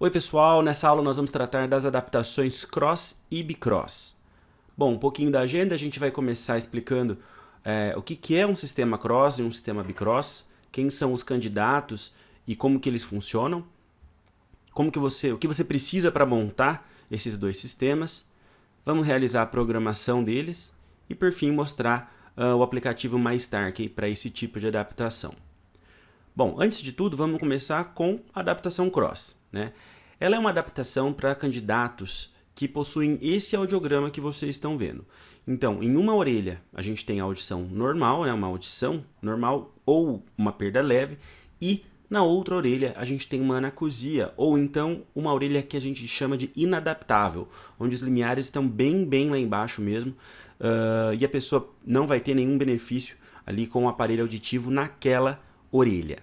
Oi pessoal, nessa aula nós vamos tratar das adaptações cross e bicross. Bom, um pouquinho da agenda, a gente vai começar explicando o que é um sistema cross e um sistema bicross, quem são os candidatos e como que eles funcionam, o que você precisa para montar esses dois sistemas, vamos realizar a programação deles e por fim mostrar o aplicativo MyStark para esse tipo de adaptação. Bom, antes de tudo, vamos começar com a adaptação cross, né? Ela é uma adaptação para candidatos que possuem esse audiograma que vocês estão vendo. Então, em uma orelha, a gente tem a audição normal, uma audição normal ou uma perda leve, e na outra orelha a gente tem uma anacusia, ou então uma orelha que a gente chama de inadaptável, onde os limiares estão bem lá embaixo mesmo, e a pessoa não vai ter nenhum benefício ali com o aparelho auditivo naquela orelha.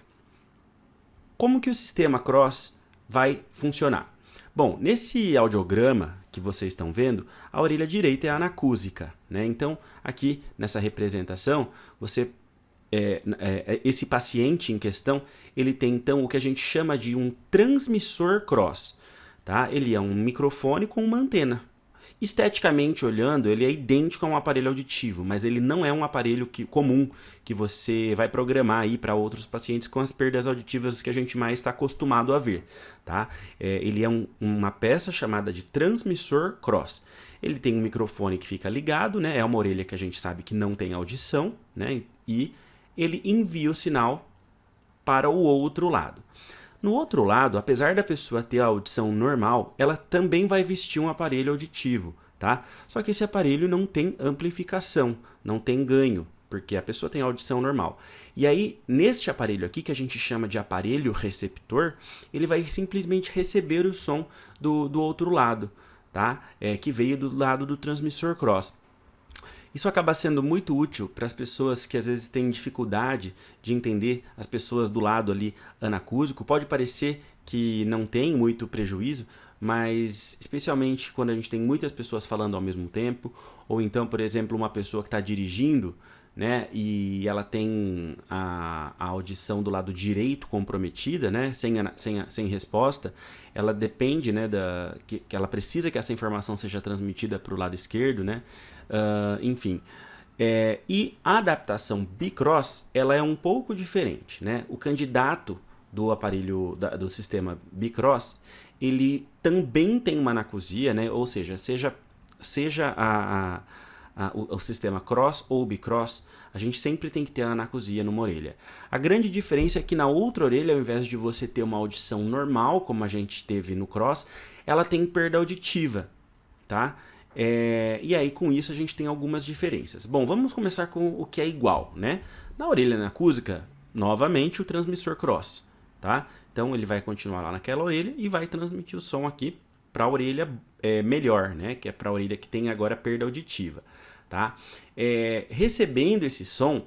Como que o sistema cross vai funcionar? Bom, nesse audiograma que vocês estão vendo, a orelha direita é a anacúsica, né? Então, aqui nessa representação, esse paciente em questão, ele tem então o que a gente chama de um transmissor cross, tá? Ele é um microfone com uma antena. Esteticamente olhando, ele é idêntico a um aparelho auditivo, mas ele não é um aparelho comum que você vai programar aí para outros pacientes com as perdas auditivas que a gente mais está acostumado a ver, tá? Ele é uma peça chamada de transmissor cross. Ele tem um microfone que fica ligado, né? É uma orelha que a gente sabe que não tem audição, né? E ele envia o sinal para o outro lado. No outro lado, apesar da pessoa ter a audição normal, ela também vai vestir um aparelho auditivo, tá? Só que esse aparelho não tem amplificação, não tem ganho, porque a pessoa tem a audição normal. E aí, neste aparelho aqui, que a gente chama de aparelho receptor, ele vai simplesmente receber o som do outro lado, tá? Que veio do lado do transmissor cross. Isso acaba sendo muito útil para as pessoas que às vezes têm dificuldade de entender as pessoas do lado ali anacúsico. Pode parecer que não tem muito prejuízo, mas especialmente quando a gente tem muitas pessoas falando ao mesmo tempo, ou então, por exemplo, uma pessoa que está dirigindo, né, e ela tem a audição do lado direito comprometida, né, sem resposta, ela depende, né, que ela precisa que essa informação seja transmitida para o lado esquerdo, né, enfim. E a adaptação bicross, ela é um pouco diferente, né, o candidato do aparelho, do sistema bicross, ele também tem uma anacusia, né, ou seja o sistema cross ou bicross, a gente sempre tem que ter a anacusia numa orelha. A grande diferença é que na outra orelha, ao invés de você ter uma audição normal, como a gente teve no cross, ela tem perda auditiva, tá? E aí com isso a gente tem algumas diferenças. Bom, vamos começar com o que é igual, né? Na orelha anacúsica, novamente o transmissor cross, tá? Então ele vai continuar lá naquela orelha e vai transmitir o som aqui para a orelha melhor, né? Que é para a orelha que tem agora perda auditiva, tá? Recebendo esse som,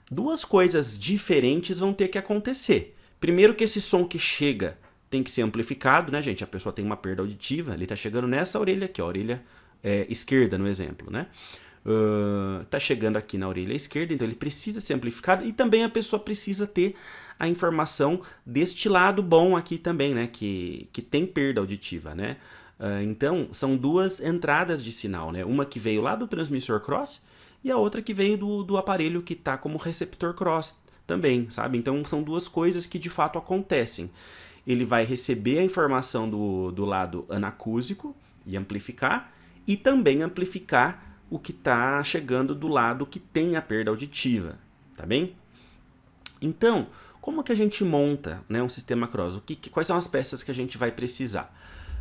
duas coisas diferentes vão ter que acontecer. Primeiro que esse som que chega tem que ser amplificado, né, gente? A pessoa tem uma perda auditiva, ele está chegando nessa orelha aqui, a orelha esquerda no exemplo, né? Tá chegando aqui na orelha esquerda, então ele precisa ser amplificado e também a pessoa precisa ter a informação deste lado bom aqui também, né? Que tem perda auditiva, né? Então, são duas entradas de sinal, né? Uma que veio lá do transmissor cross e a outra que veio do aparelho que está como receptor cross também, sabe? Então, são duas coisas que de fato acontecem. Ele vai receber a informação do lado anacúsico e amplificar, e também amplificar o que está chegando do lado que tem a perda auditiva, tá bem? Então, como que a gente monta, né, um sistema cross? Quais são as peças que a gente vai precisar?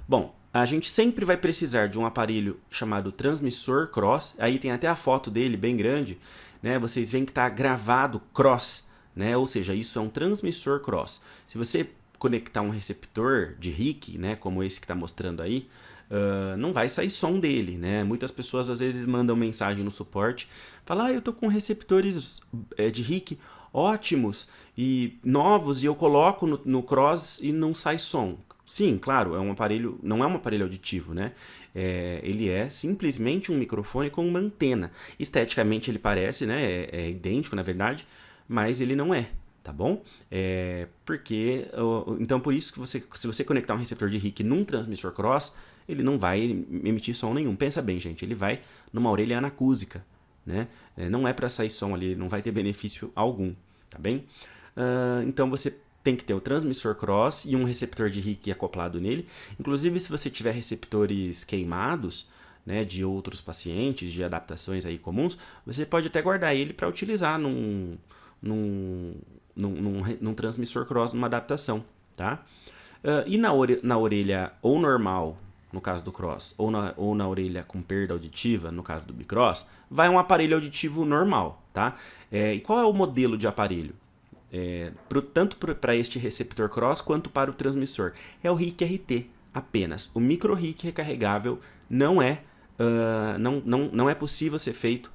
Bom, a gente sempre vai precisar de um aparelho chamado transmissor cross, aí tem até a foto dele bem grande, né? Vocês veem que está gravado cross, né? Ou seja, isso é um transmissor cross. Se você conectar um receptor de RIC, né, como esse que está mostrando aí, não vai sair som dele, né? Muitas pessoas às vezes mandam mensagem no suporte, falam, eu tô com receptores de RIC ótimos e novos e eu coloco no cross e não sai som. Sim, claro, não é um aparelho auditivo, né? Ele é simplesmente um microfone com uma antena. Esteticamente ele parece, né? É idêntico, na verdade, mas ele não é, tá bom? Então por isso que se você conectar um receptor de RIC num transmissor cross, ele não vai emitir som nenhum. Pensa bem, gente, ele vai numa orelha anacúsica, né? Não é para sair som ali, não vai ter benefício algum, tá bem? Então você tem que ter o transmissor cross e um receptor de RIC acoplado nele. Inclusive, se você tiver receptores queimados, né, de outros pacientes, de adaptações aí comuns, você pode até guardar ele para utilizar num transmissor cross, numa adaptação, tá? E na orelha ou normal, no caso do cross, ou na orelha com perda auditiva, no caso do bicross, vai um aparelho auditivo normal, tá? E qual é o modelo de aparelho? Tanto para este receptor cross quanto para o transmissor. É o RIC-RT apenas. O micro RIC recarregável não é possível ser feito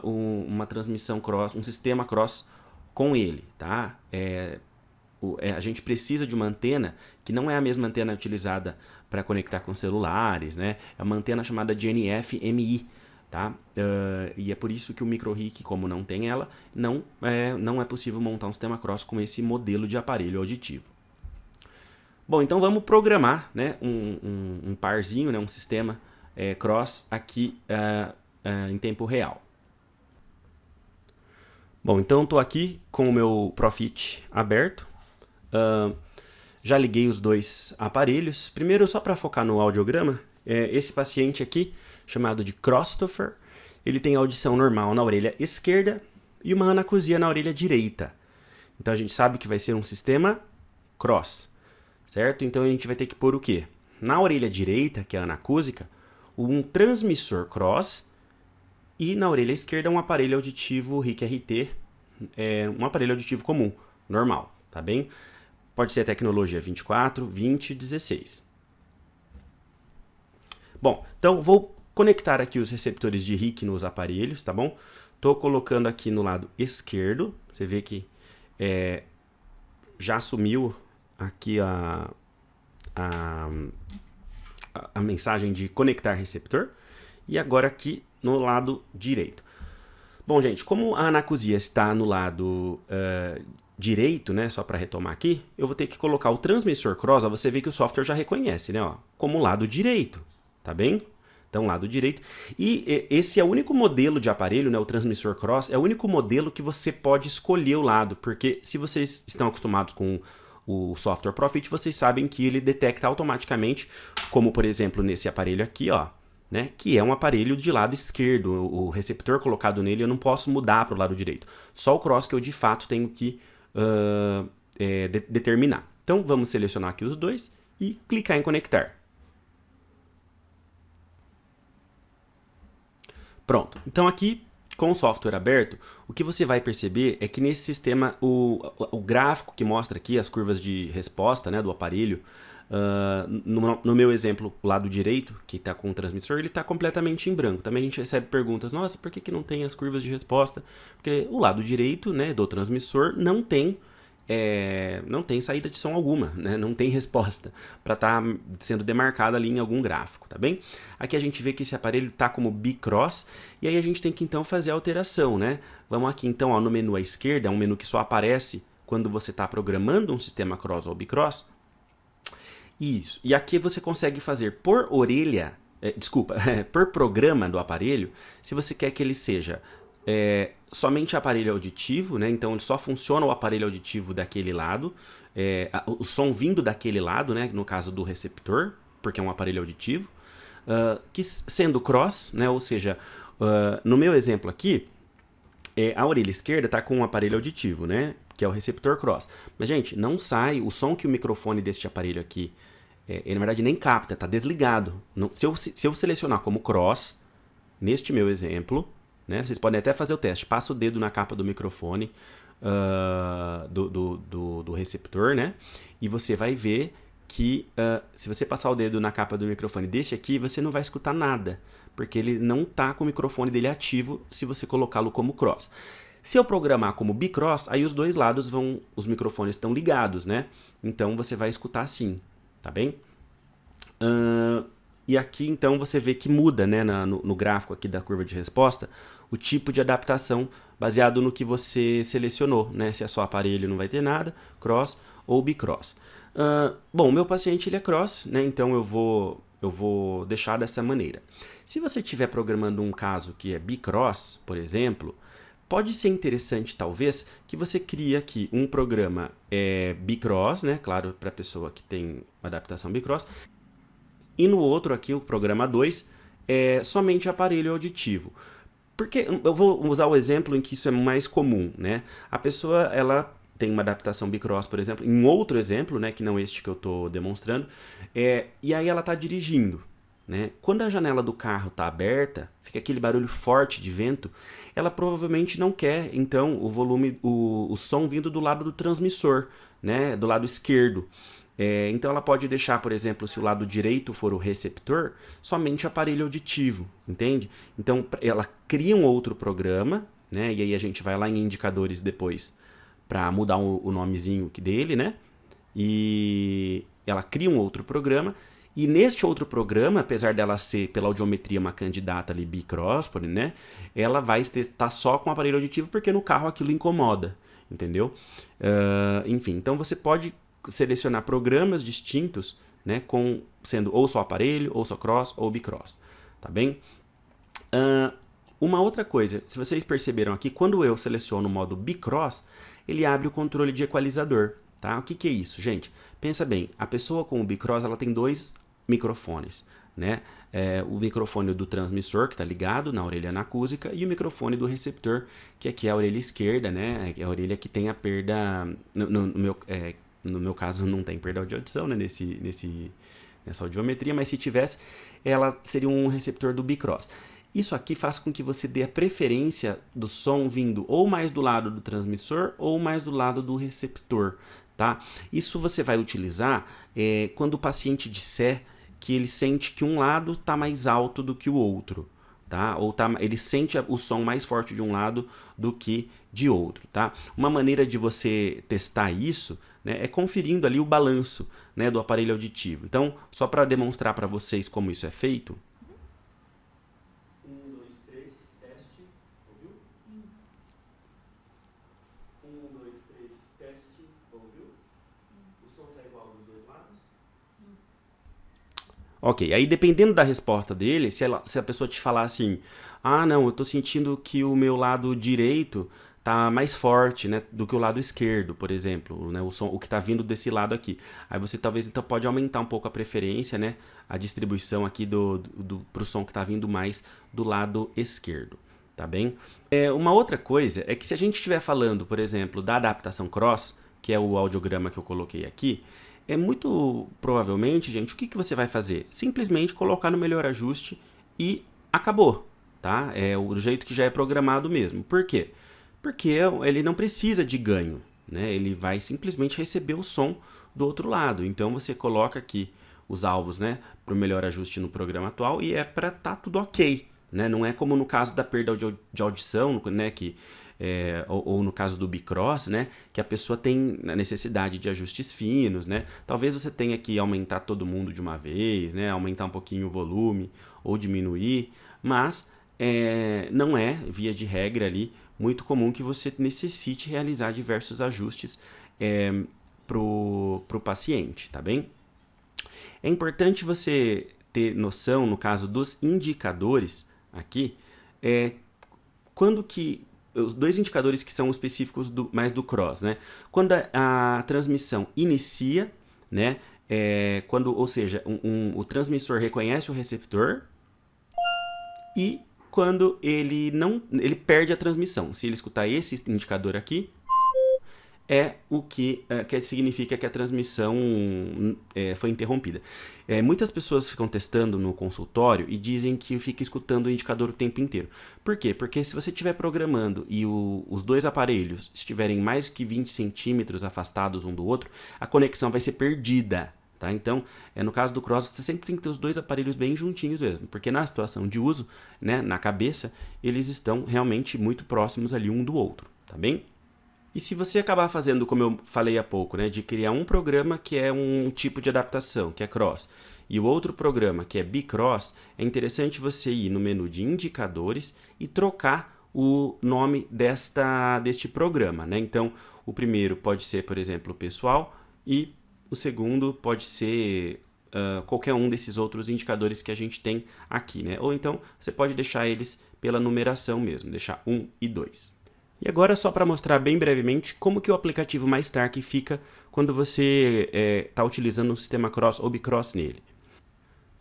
uma transmissão cross, um sistema cross com ele, tá? A gente precisa de uma antena que não é a mesma antena utilizada para conectar com celulares, né? É uma antena chamada de NF-MI, tá? E é por isso que o micro RIC, como não tem ela, não é possível montar um sistema cross com esse modelo de aparelho auditivo. Bom, então vamos programar, né, um parzinho, né, um sistema cross aqui em tempo real. Bom, então estou aqui com o meu Profit aberto. Já liguei os dois aparelhos. Primeiro, só para focar no audiograma, esse paciente aqui, chamado de Christopher, ele tem audição normal na orelha esquerda e uma anacusia na orelha direita. Então a gente sabe que vai ser um sistema cross, certo? Então a gente vai ter que pôr o quê? Na orelha direita, que é a anacúsica, um transmissor cross, e na orelha esquerda um aparelho auditivo RIC-RT, um aparelho auditivo comum, normal, tá bem? Pode ser a tecnologia 24, 20, 16. Bom, então vou conectar aqui os receptores de RIC nos aparelhos, tá bom? Estou colocando aqui no lado esquerdo, você vê que já assumiu aqui a mensagem de conectar receptor, e agora aqui no lado direito. Bom, gente, como a anacusia está no lado direito, né, só para retomar aqui, eu vou ter que colocar o transmissor cross, você vê que o software já reconhece, né, como lado direito, tá bem? Então, lado direito. E esse é o único modelo de aparelho, né, o transmissor cross, é o único modelo que você pode escolher o lado, porque se vocês estão acostumados com o software Profit, vocês sabem que ele detecta automaticamente, como por exemplo nesse aparelho aqui, ó, né, que é um aparelho de lado esquerdo, o receptor colocado nele eu não posso mudar para o lado direito, só o cross que eu de fato tenho que determinar. Então vamos selecionar aqui os dois e clicar em conectar. Pronto, então aqui com o software aberto, o que você vai perceber é que nesse sistema, o gráfico que mostra aqui as curvas de resposta, né, do aparelho, no meu exemplo, o lado direito, que está com o transmissor, ele está completamente em branco. Também a gente recebe perguntas, nossa, por que não tem as curvas de resposta? Porque o lado direito, né, do transmissor não tem saída de som alguma, né? Não tem resposta para estar sendo demarcada ali em algum gráfico, tá bem? Aqui a gente vê que esse aparelho está como bicross, e aí a gente tem que então fazer a alteração, né? Vamos aqui então, ó, no menu à esquerda, é um menu que só aparece quando você está programando um sistema cross ou bicross. Isso, e aqui você consegue fazer por orelha, por programa do aparelho, se você quer que ele seja somente aparelho auditivo, né? Então só funciona o aparelho auditivo daquele lado, o som vindo daquele lado, né? No caso do receptor, porque é um aparelho auditivo, que sendo cross, né? Ou seja, no meu exemplo aqui, a orelha esquerda está com um aparelho auditivo, né? Que é o receptor cross. Mas, gente, não sai o som que o microfone deste aparelho aqui, ele na verdade nem capta, está desligado. Se eu selecionar como cross, neste meu exemplo, né, vocês podem até fazer o teste, passa o dedo na capa do microfone do receptor, né? E você vai ver que se você passar o dedo na capa do microfone desse aqui, você não vai escutar nada, porque ele não está com o microfone dele ativo se você colocá-lo como cross. Se eu programar como bicross, aí os dois lados os microfones estão ligados, né? Então você vai escutar assim, tá bem? E aqui então você vê que muda, né, no gráfico aqui da curva de resposta, o tipo de adaptação baseado no que você selecionou, né? Se é só aparelho não vai ter nada, cross ou bicross. Bom, o meu paciente ele é cross, né? Então eu vou deixar dessa maneira. Se você estiver programando um caso que é bicross, por exemplo, pode ser interessante, talvez, que você crie aqui um programa bicross, né? Claro, para a pessoa que tem uma adaptação bicross. E no outro aqui, o programa 2, é somente aparelho auditivo. Porque eu vou usar o exemplo em que isso é mais comum, né? A pessoa, ela tem uma adaptação bicross, por exemplo, em outro exemplo, né, que não este que eu estou demonstrando, e aí ela está dirigindo. Né? Quando a janela do carro está aberta, fica aquele barulho forte de vento, ela provavelmente não quer, então, o volume, o som vindo do lado do transmissor, né? Do lado esquerdo. Então ela pode deixar, por exemplo, se o lado direito for o receptor, somente aparelho auditivo, entende? Então ela cria um outro programa, né? E aí a gente vai lá em indicadores depois para mudar o nomezinho dele, né? E ela cria um outro programa. E neste outro programa, apesar dela ser, pela audiometria, uma candidata ali bicross, né? Ela vai estar só com o aparelho auditivo porque no carro aquilo incomoda, entendeu? Enfim, então você pode selecionar programas distintos, né, sendo ou só aparelho, ou só cross, ou bicross, tá bem? Uma outra coisa, se vocês perceberam aqui, quando eu seleciono o modo bicross, ele abre o controle de equalizador, tá? O que é isso, gente? Pensa bem, a pessoa com o bicross, ela tem dois microfones, né? O microfone do transmissor, que está ligado na orelha anacúsica, e o microfone do receptor, que aqui é a orelha esquerda, né? É a orelha que tem a perda, no meu caso não tem perda de audição, né, nessa audiometria, mas se tivesse, ela seria um receptor do bicross. Isso aqui faz com que você dê a preferência do som vindo ou mais do lado do transmissor ou mais do lado do receptor, tá? Isso você vai utilizar quando o paciente disser que ele sente que um lado está mais alto do que o outro, tá? Ou ele sente o som mais forte de um lado do que de outro, tá? Uma maneira de você testar isso, né, é conferindo ali o balanço, né, do aparelho auditivo. Então, só para demonstrar para vocês como isso é feito. 1, 2, 3, teste. Ouviu? Sim. 1, 2, 3, teste. Ouviu? Sim. O som está igual dos dois lados? Sim. Ok, aí dependendo da resposta dele, se a pessoa te falar assim, ah não, eu tô sentindo que o meu lado direito tá mais forte, né, do que o lado esquerdo, por exemplo, né, o que tá vindo desse lado aqui. Aí você talvez então pode aumentar um pouco a preferência, né, a distribuição aqui pro som que tá vindo mais do lado esquerdo, tá bem? Uma outra coisa é que se a gente estiver falando, por exemplo, da adaptação cross, que é o audiograma que eu coloquei aqui, muito provavelmente, gente, o que você vai fazer? Simplesmente colocar no melhor ajuste e acabou, tá? É o jeito que já é programado mesmo. Por quê? Porque ele não precisa de ganho, né? Ele vai simplesmente receber o som do outro lado. Então você coloca aqui os alvos, né, para o melhor ajuste no programa atual e para estar tudo ok, né? Não é como no caso da perda de audição, né, ou no caso do bicross, né, que a pessoa tem a necessidade de ajustes finos, né? Talvez você tenha que aumentar todo mundo de uma vez, né, aumentar um pouquinho o volume ou diminuir, mas não é, via de regra ali, muito comum que você necessite realizar diversos ajustes pro paciente, tá bem? É importante você ter noção, no caso dos indicadores aqui, quando que os dois indicadores que são específicos mais do cross, né? Quando a transmissão inicia, né? Ou seja, o transmissor reconhece o receptor e quando ele perde a transmissão. Se ele escutar esse indicador aqui, é o que significa que a transmissão foi interrompida. Muitas pessoas ficam testando no consultório e dizem que fica escutando o indicador o tempo inteiro. Por quê? Porque se você estiver programando e os dois aparelhos estiverem mais que 20 centímetros afastados um do outro, a conexão vai ser perdida. Tá? Então, no caso do cross, você sempre tem que ter os dois aparelhos bem juntinhos mesmo, porque na situação de uso, né, na cabeça, eles estão realmente muito próximos ali um do outro, tá bem? E se você acabar fazendo, como eu falei há pouco, né, de criar um programa que é um tipo de adaptação, que é cross, e o outro programa que é bicross, é interessante você ir no menu de indicadores e trocar o nome deste programa, né? Então, o primeiro pode ser, por exemplo, pessoal, e o segundo pode ser qualquer um desses outros indicadores que a gente tem aqui, né? Ou então, você pode deixar eles pela numeração mesmo, deixar 1 e 2. E agora, só para mostrar bem brevemente como que o aplicativo MyStark fica quando você está utilizando um sistema cross ou bicross nele.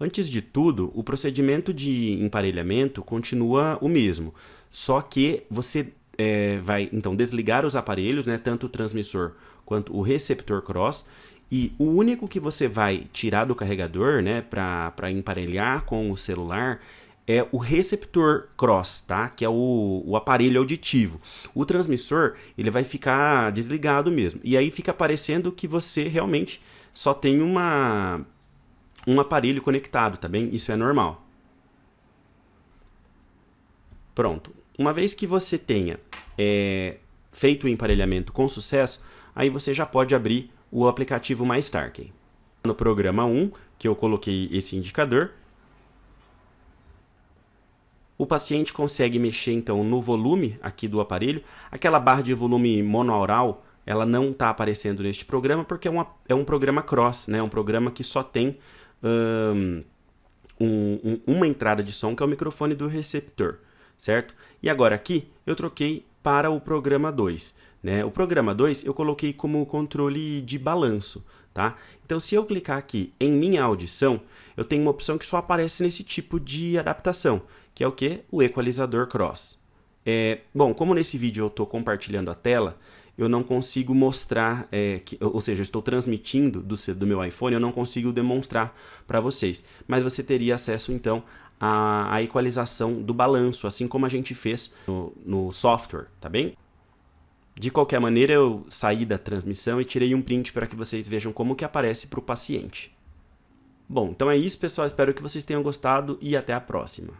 Antes de tudo, o procedimento de emparelhamento continua o mesmo, só que você vai então desligar os aparelhos, né, tanto o transmissor quanto o receptor cross, e o único que você vai tirar do carregador, né, para emparelhar com o celular é o receptor cross, tá? Que é o aparelho auditivo. O transmissor, ele vai ficar desligado mesmo. E aí fica parecendo que você realmente só tem um aparelho conectado, tá bem? Isso é normal. Pronto. Uma vez que você tenha feito o emparelhamento com sucesso, aí você já pode abrir o aplicativo MyStark. No programa 1, que eu coloquei esse indicador, o paciente consegue mexer então no volume aqui do aparelho. Aquela barra de volume monoaural, ela não está aparecendo neste programa porque é um programa cross, né? Um programa que só tem uma entrada de som, que é o microfone do receptor, certo? E agora aqui eu troquei para o programa 2. Né? O programa 2 eu coloquei como controle de balanço. Tá? Então, se eu clicar aqui em minha audição, eu tenho uma opção que só aparece nesse tipo de adaptação, que é o que? O equalizador cross. Bom, como nesse vídeo eu estou compartilhando a tela, eu não consigo mostrar, ou seja, eu estou transmitindo do meu iPhone, eu não consigo demonstrar para vocês. Mas você teria acesso, então, à equalização do balanço, assim como a gente fez no software, tá bem? De qualquer maneira, eu saí da transmissão e tirei um print para que vocês vejam como que aparece para o paciente. Bom, então é isso, pessoal. Espero que vocês tenham gostado e até a próxima.